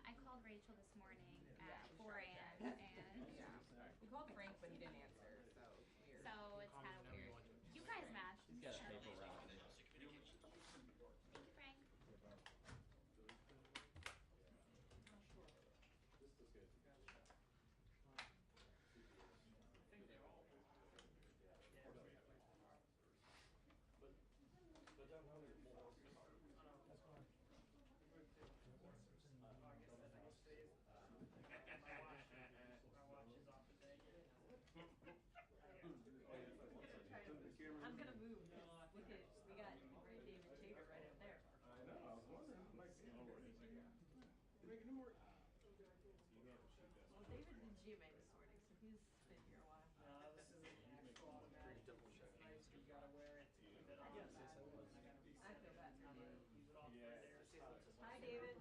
I called Rachel this morning at 4 a.m. and Yeah. We called Frank, but he didn't answer, so weird. so it's kind of weird. You guys match. He's got a paper route. Thank you, Frank. I'm gonna move. Look at, we got Ray David Chater right up there. I know, I was wondering, like, making him work. Well, David's in GMA this morning, so he's been here a while. This is an actual automatic. It's nice, but you gotta wear it. I feel bad for David. Use it all for there. Hi, David.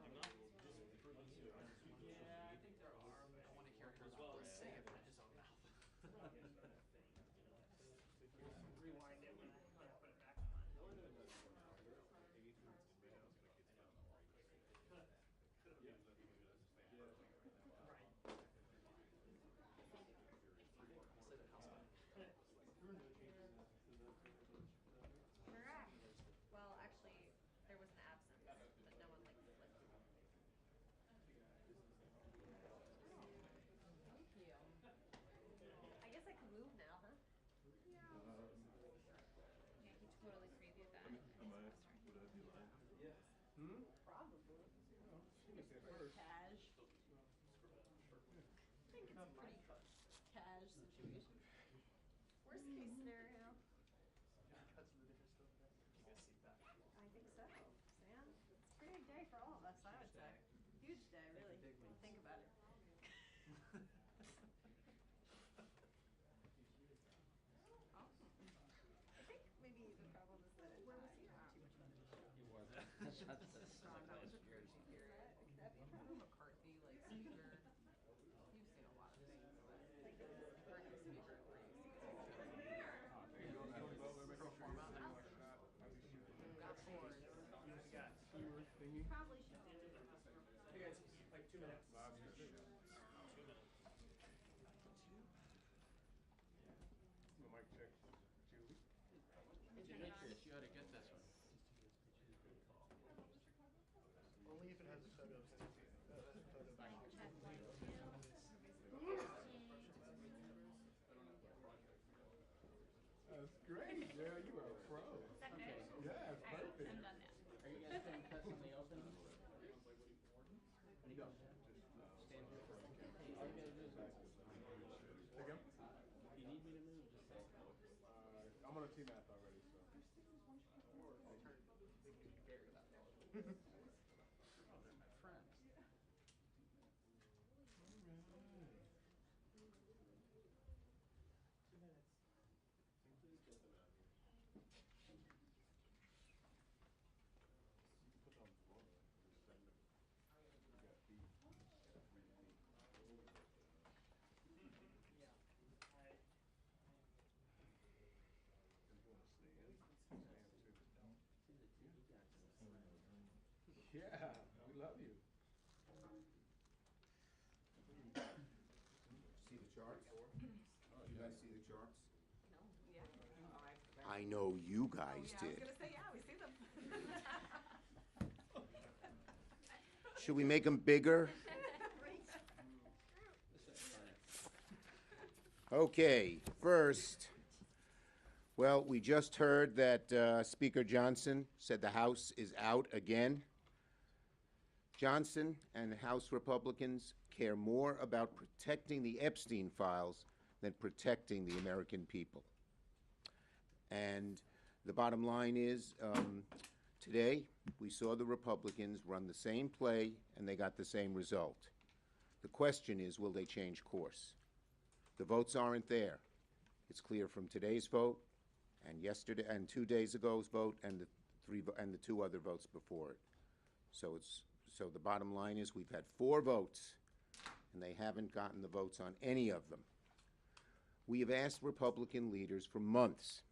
Yeah, I think there are, but I wanna hear it as well as say it in his own mouth. Rewind it when I put it back on. Correct. Well, actually, there was an absence, but no one like flipped. Thank you. I guess I can move now, huh? Yeah, he totally previewed that. Would I be lying? Hmm? Probably. She was there first. Cash. I think it's a pretty cash situation. Worst case scenario. I think so. Sam, it's a pretty big day for all of us, I would say. Huge day, really. When you think about it. Awesome. I think maybe the problem is that where was he at? Too much money. He wasn't. That was a crazy period. McCarthy, like speaker. You've seen a lot of things, but like McCarthy speaker where you see got bored. Probably should. Hey guys, like 2 minutes. Mic check. Julie. You ought to get this one. Only if it has a photo of That's great, girl. You are a pro. Is that good? Yeah, it's Alright, perfect. I'm done now. Are you guys playing cuts on the open? Ready, go. Stand here for a second. Hey, all you gotta do is Again? if you need me to move, just say. I'm on a team app already, so. Oh, they're my friends. Put on the floor. We got beef. Yeah, we love you. See the charts? You guys see the charts? No, yeah. I know you guys Yeah, I was did. gonna say, yeah, we see them. Should we make them bigger? Okay, first, well, we just heard that Speaker Johnson said the House is out again. Johnson and House Republicans care more about protecting the Epstein files than protecting the American people. And the bottom line is, today we saw the Republicans run the same play and they got the same result. The question is, will they change course? The votes aren't there. It's clear from today's vote and yesterday and 2 days ago's vote and the two other votes before it. So the bottom line is we've had 4 votes and they haven't gotten the votes on any of them. We have asked Republican leaders for months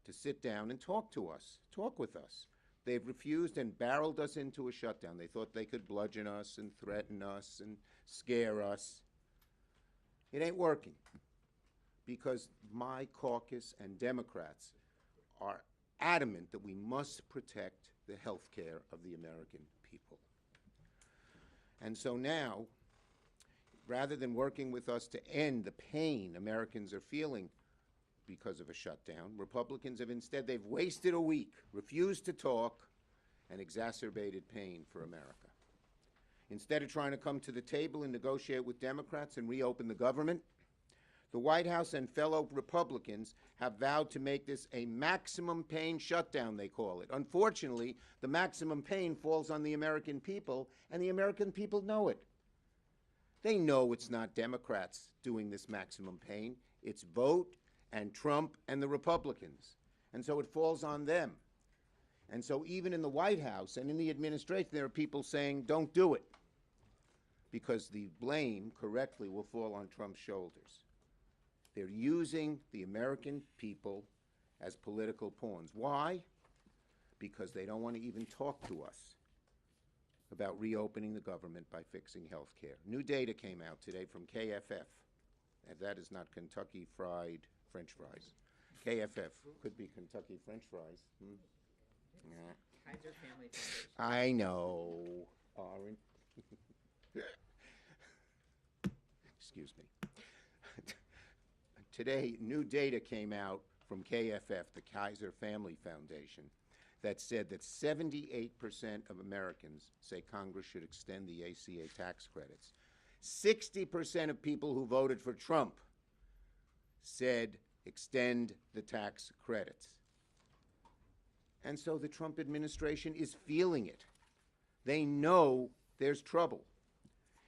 to sit down and talk to us, talk with us. They've refused and barreled us into a shutdown. They thought they could bludgeon us and threaten us and scare us. It ain't working, because my caucus and Democrats are adamant that we must protect the health care of the American people. And so now, rather than working with us to end the pain Americans are feeling because of a shutdown, Republicans have instead, they've wasted a week, refused to talk, and exacerbated pain for America. Instead of trying to come to the table and negotiate with Democrats and reopen the government, the White House and fellow Republicans have vowed to make this a maximum pain shutdown, they call it. Unfortunately, the maximum pain falls on the American people, and the American people know it. They know it's not Democrats doing this maximum pain. It's Vogt and Trump and the Republicans. And so it falls on them. And so even in the White House and in the administration, there are people saying, don't do it, because the blame correctly will fall on Trump's shoulders. They're using the American people as political pawns. Why? Because they don't want to even talk to us about reopening the government by fixing health care. New data came out today from KFF. And that is not Kentucky Fried French fries. KFF could be Kentucky French fries. Nah. Kaiser Family Foundation. I know. Orange. Excuse me. Today, new data came out from KFF, the Kaiser Family Foundation, that said that 78% of Americans say Congress should extend the ACA tax credits. 60% of people who voted for Trump said extend the tax credits. And so the Trump administration is feeling it. They know there's trouble.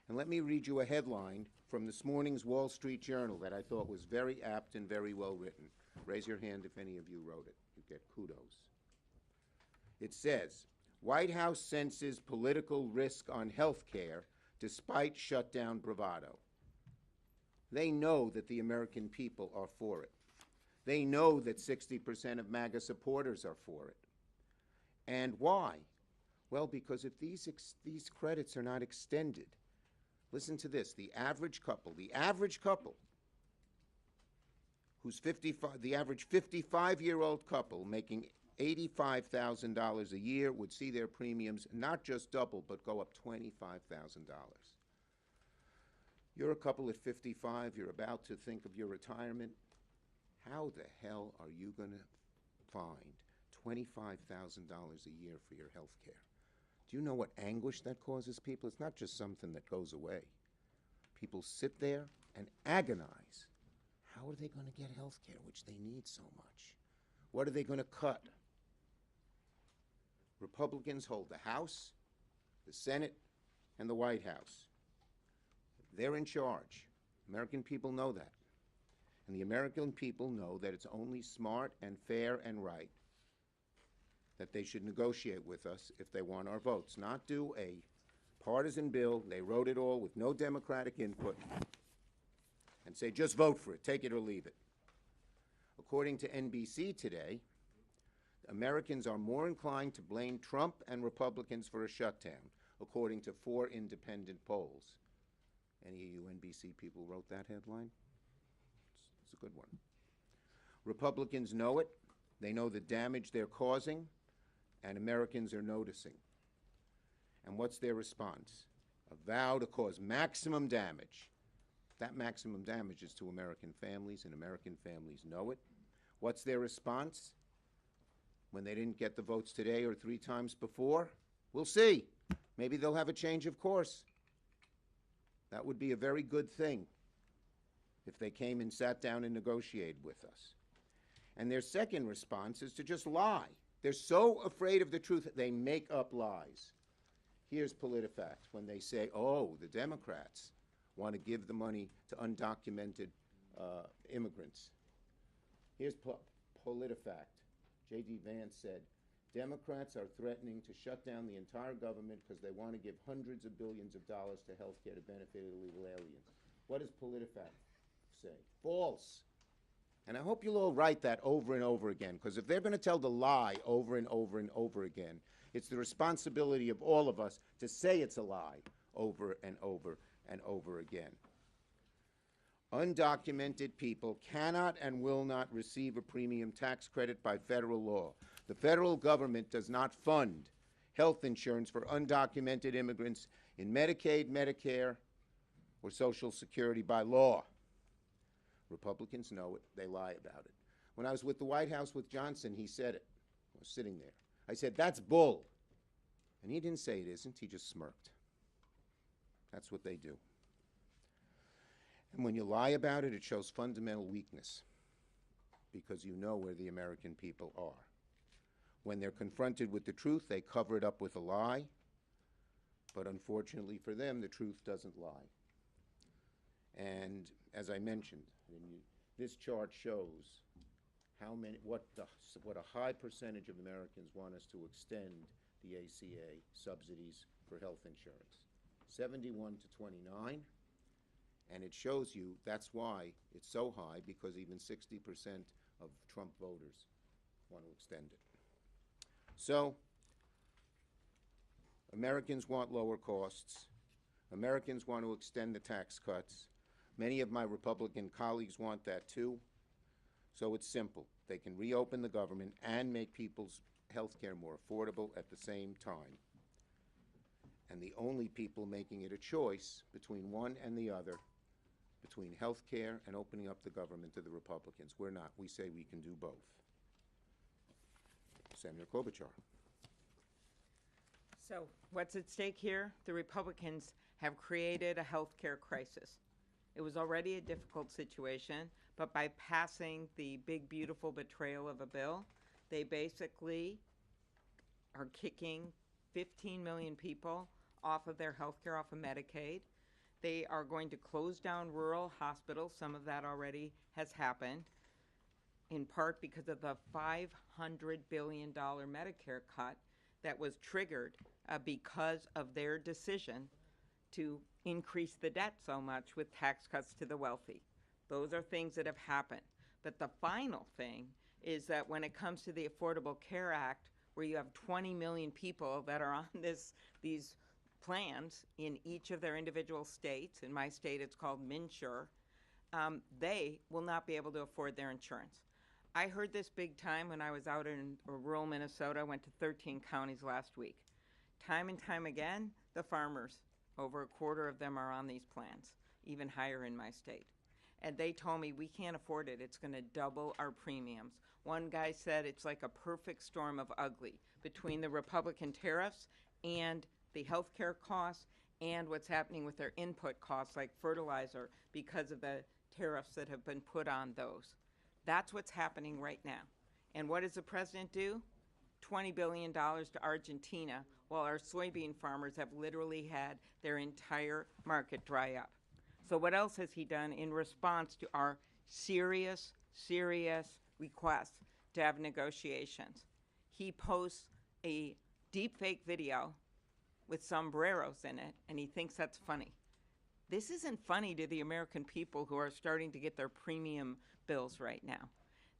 And let me read you a headline from this morning's Wall Street Journal that I thought was very apt and very well written. Raise your hand if any of you wrote it. You get kudos. It says, White House senses political risk on health care despite shutdown bravado. They know that the American people are for it. They know that 60% of MAGA supporters are for it. And why? Well, because if these credits are not extended, listen to this, the average couple who's 55, the average 55-year-old couple making $85,000 a year would see their premiums not just double, but go up $25,000. You're a couple at 55, you're about to think of your retirement. How the hell are you going to find $25,000 a year for your health care? Do you know what anguish that causes people? It's not just something that goes away. People sit there and agonize. How are they going to get health care, which they need so much? What are they going to cut? Republicans hold the House, the Senate, and the White House. They're in charge. American people know that. And the American people know that it's only smart and fair and right that they should negotiate with us if they want our votes, not do a partisan bill. They wrote it all with no Democratic input and say, just vote for it, take it or leave it. According to NBC today, Americans are more inclined to blame Trump and Republicans for a shutdown, according to 4 independent polls. Any of you NBC people wrote that headline? It's a good one. Republicans know it. They know the damage they're causing, and Americans are noticing. And what's their response? A vow to cause maximum damage. That maximum damage is to American families, and American families know it. What's their response when they didn't get the votes today or 3 times before? We'll see. Maybe they'll have a change of course. That would be a very good thing if they came and sat down and negotiated with us. And their second response is to just lie. They're so afraid of the truth that they make up lies. Here's PolitiFact when they say, oh, the Democrats want to give the money to undocumented immigrants. Here's PolitiFact. J.D. Vance said, Democrats are threatening to shut down the entire government because they want to give hundreds of billions of dollars to health care to benefit illegal aliens. What does PolitiFact say? False. And I hope you'll all write that over and over again, because if they're going to tell the lie over and over and over again, it's the responsibility of all of us to say it's a lie over and over and over again. Undocumented people cannot and will not receive a premium tax credit by federal law. The federal government does not fund health insurance for undocumented immigrants in Medicaid, Medicare, or Social Security by law. Republicans know it. They lie about it. When I was with the White House with Johnson, he said it. I was sitting there. I said, "That's bull." And he didn't say it isn't. He just smirked. That's what they do. And when you lie about it, it shows fundamental weakness, because you know where the American people are. When they're confronted with the truth, they cover it up with a lie. But unfortunately for them, the truth doesn't lie. And as I mentioned, this chart shows how many, what a high percentage of Americans want us to extend the ACA subsidies for health insurance. 71 to 29. And it shows you that's why it's so high, because even 60% of Trump voters want to extend it. So, Americans want lower costs. Americans want to extend the tax cuts. Many of my Republican colleagues want that too. So it's simple. They can reopen the government and make people's health care more affordable at the same time. And the only people making it a choice between one and the other, between health care and opening up the government, to the Republicans. We're not. We say we can do both. Senator Klobuchar. So what's at stake here? The Republicans have created a health care crisis. It was already a difficult situation, but by passing the big, beautiful betrayal of a bill, they basically are kicking 15 million people off of their health care, off of Medicaid. They are going to close down rural hospitals. Some of that already has happened, in part because of the $500 billion Medicare cut that was triggered because of their decision to increase the debt so much with tax cuts to the wealthy. Those are things that have happened. But the final thing is that when it comes to the Affordable Care Act, where you have 20 million people that are on these plans in each of their individual states, in my state it's called MNsure, they will not be able to afford their insurance. I heard this big time when I was out in rural Minnesota. I went to 13 counties last week. Time and time again, the farmers, over a quarter of them are on these plans, even higher in my state. And they told me, we can't afford it. It's going to double our premiums. One guy said it's like a perfect storm of ugly between the Republican tariffs and the health care costs and what's happening with their input costs like fertilizer because of the tariffs that have been put on those. That's what's happening right now. And what does the president do? $20 billion to Argentina, while our soybean farmers have literally had their entire market dry up. So what else has he done in response to our serious request to have negotiations? He posts a deepfake video with sombreros in it, and he thinks that's funny. This isn't funny to the American people who are starting to get their premium bills right now.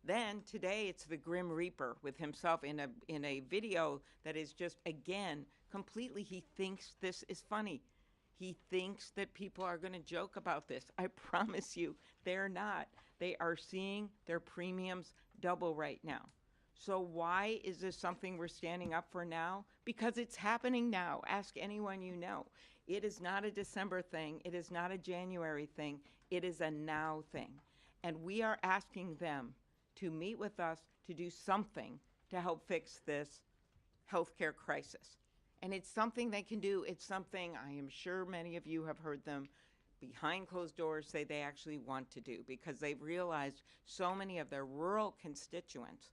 Then today it's the Grim Reaper with himself in a video that is just, again, completely, he thinks this is funny. He thinks that people are going to joke about this. I promise you, they're not. They are seeing their premiums double right now. So why is this something we're standing up for now? Because it's happening now. Ask anyone you know. It is not a December thing. It is not a January thing. It is a now thing. And we are asking them to meet with us to do something to help fix this healthcare crisis. And it's something they can do. It's something I am sure many of you have heard them behind closed doors say they actually want to do, because they've realized so many of their rural constituents,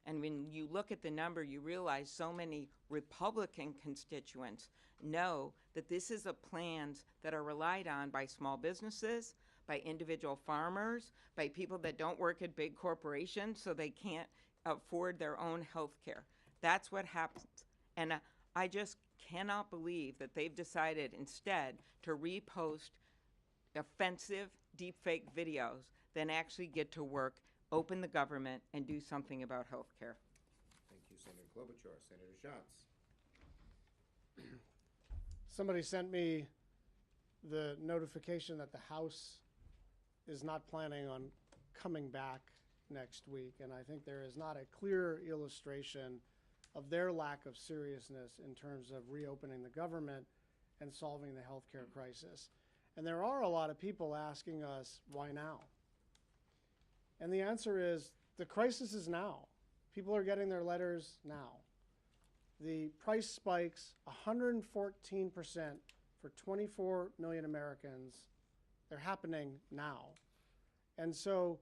and when you look at the number, you realize so many Republican constituents know that this is a plans that are relied on by small businesses, by individual farmers, by people that don't work at big corporations so they can't afford their own health care. That's what happens. And I just cannot believe that they've decided instead to repost offensive deepfake videos than actually get to work open the government, and do something about health care. Thank you, Senator Klobuchar. Senator Schatz. Somebody sent me the notification that the House is not planning on coming back next week, and I think there is not a clear illustration of their lack of seriousness in terms of reopening the government and solving the healthcare crisis. And there are a lot of people asking us, why now? And the answer is, the crisis is now. People are getting their letters now. The price spikes 114% for 24 million Americans. They're happening now. And so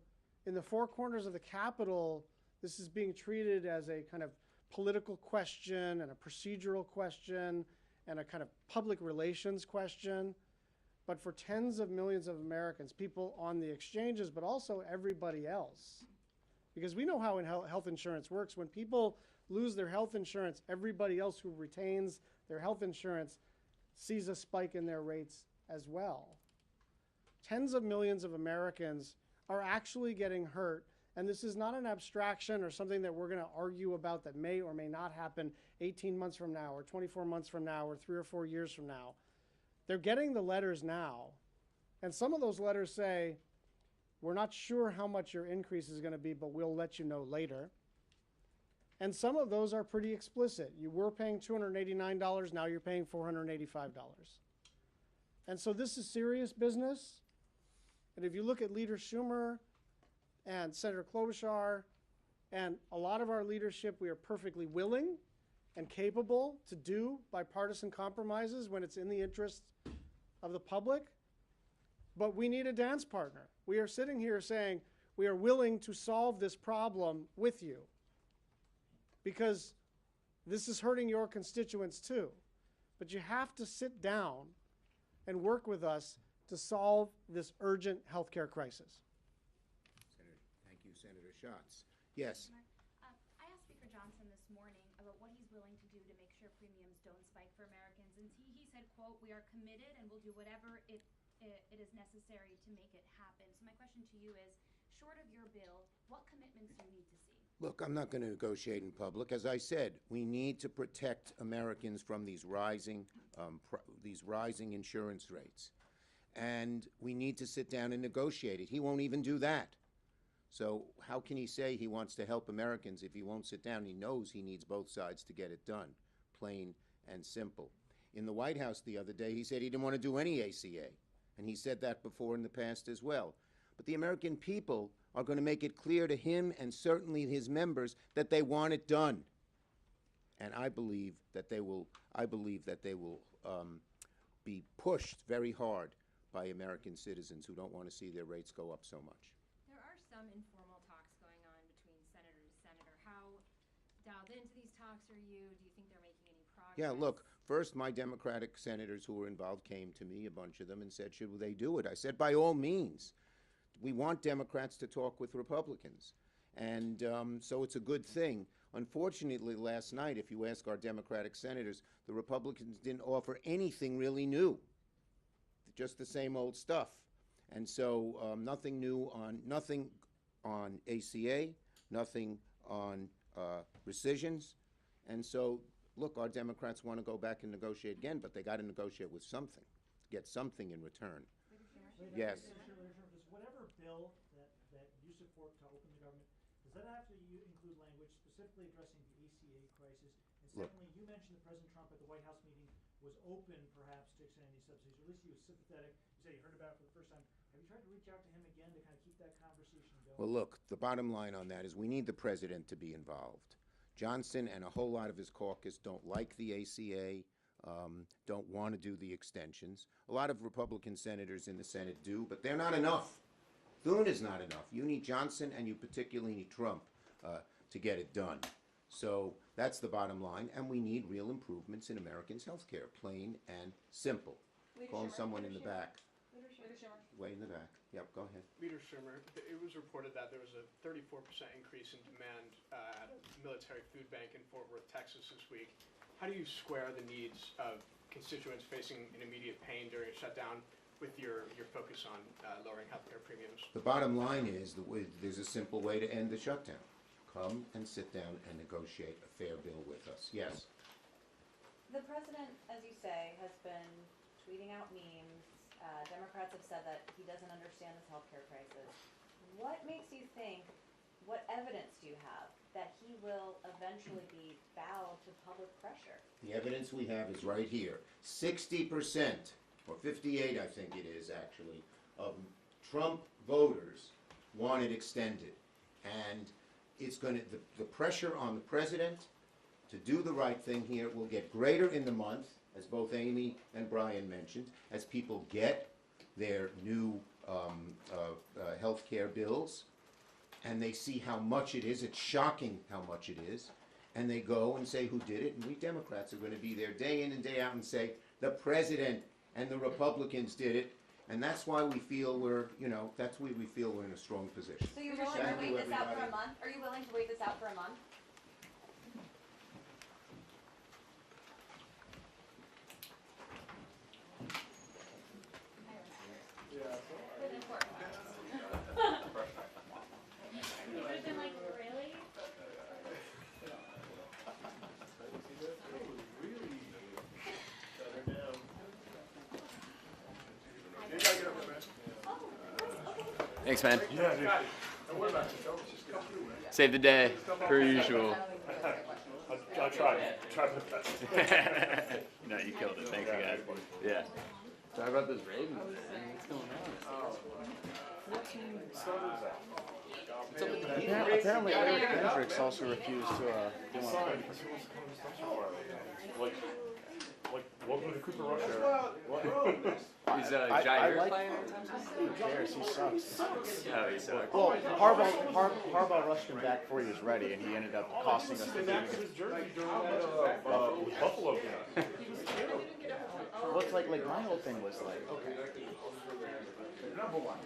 in the four corners of the Capitol, this is being treated as a kind of political question and a procedural question and a kind of public relations question. But for tens of millions of Americans, people on the exchanges, but also everybody else, because we know how health insurance works. When people lose their health insurance, everybody else who retains their health insurance sees a spike in their rates as well. Tens of millions of Americans are actually getting hurt, and this is not an abstraction or something that we're going to argue about that may or may not happen 18 months from now or 24 months from now or 3 or 4 years from now. They're getting the letters now, and some of those letters say, we're not sure how much your increase is going to be, but we'll let you know later. And some of those are pretty explicit. You were paying $289, now you're paying $485. And so this is serious business. And if you look at Leader Schumer and Senator Klobuchar and a lot of our leadership, we are perfectly willing and capable to do bipartisan compromises when it's in the interest of the public. But we need a dance partner. We are sitting here saying we are willing to solve this problem with you, because this is hurting your constituents too. But you have to sit down and work with us to solve this urgent healthcare crisis. Thank you, Senator Schatz. Yes. I asked Speaker Johnson this morning about what he's willing to do to make sure premiums don't spike for Americans, and he said, quote, "We are committed and will do whatever it is necessary to make it happen." So my question to you is, short of your bill, what commitments do you need to see? Look, I'm not going to negotiate in public. As I said, we need to protect Americans from these rising insurance rates. And we need to sit down and negotiate it. He won't even do that. So how can he say he wants to help Americans if he won't sit down? He knows he needs both sides to get it done, plain and simple. In the White House the other day, he said he didn't want to do any ACA. And he said that before in the past as well. But the American people are going to make it clear to him and certainly his members that they want it done. And I believe that they will be pushed very hard by American citizens who don't want to see their rates go up so much. There are some informal talks going on between senator to senator. How dialed into these talks are you? Do you think they're making any progress? Yeah, look, first my Democratic senators who were involved came to me, a bunch of them, and said, should they do it? I said, by all means. We want Democrats to talk with Republicans. And so it's a good thing. Unfortunately, last night, if you ask our Democratic senators, the Republicans didn't offer anything really new, just the same old stuff. And so nothing new nothing on ACA, nothing on rescissions. And so, look, our Democrats want to go back and negotiate again, but they got to negotiate with something, get something in return. Yes. Does whatever bill that you support to open the government, does that have to include language specifically addressing the ACA crisis? And secondly, you mentioned that President Trump at the White House meeting was open, perhaps, to extending these subsidies, or at least he was sympathetic. You said you heard about it for the first time. Have you tried to reach out to him again to kind of keep that conversation going? Well, look, the bottom line on that is we need the president to be involved. Johnson and a whole lot of his caucus don't like the ACA, don't want to do the extensions. A lot of Republican senators in the Senate do, but they're not enough. Thune is not enough. You need Johnson, and you particularly need Trump to get it done. So that's the bottom line, and we need real improvements in Americans' health care, plain and simple. Calling someone in the back. Way in the back. Yep, go ahead. Leader Schumer, it was reported that there was a 34% increase in demand at a military food bank in Fort Worth, Texas this week. How do you square the needs of constituents facing an immediate pain during a shutdown with your focus on lowering healthcare premiums? The bottom line is, there's a simple way to end the shutdown. Come and sit down and negotiate a fair bill with us. Yes? The president, as you say, has been tweeting out memes. Democrats have said that he doesn't understand this healthcare crisis. What makes you think, what evidence do you have that he will eventually be bowed to public pressure? The evidence we have is right here. 60%, or 58 I think it is actually, of Trump voters want it extended. And it's going to, the pressure on the president to do the right thing here will get greater in the month, as both Amy and Brian mentioned, as people get their new health care bills, and they see how much it is. It's shocking how much it is. And they go and say who did it, and we Democrats are going to be there day in and day out and say, the president and the Republicans did it, and that's why we feel we're, that's why we feel we're in a strong position. So you're willing to wait this out for a month? Are you willing to wait this out for a month? You would have been like, really? Thanks, man. Save the day, per usual. I'll try my best. No, you killed it. Thanks again. Yeah. Talk about this Ravens, man. What's going on? Apparently Eric Hendricks also refused to do one. Like, welcome to Cooper Rush era. Is Jair like- playing? Who cares? He sucks. Oh, he sucks. Well, Harbaugh rushed him back before he was ready, and he ended up costing us the Came game. back to his jersey during that Buffalo game. Looks like my whole thing was like, number one.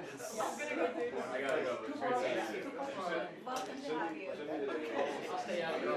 I gotta go. Welcome to have you. I'll stay out here.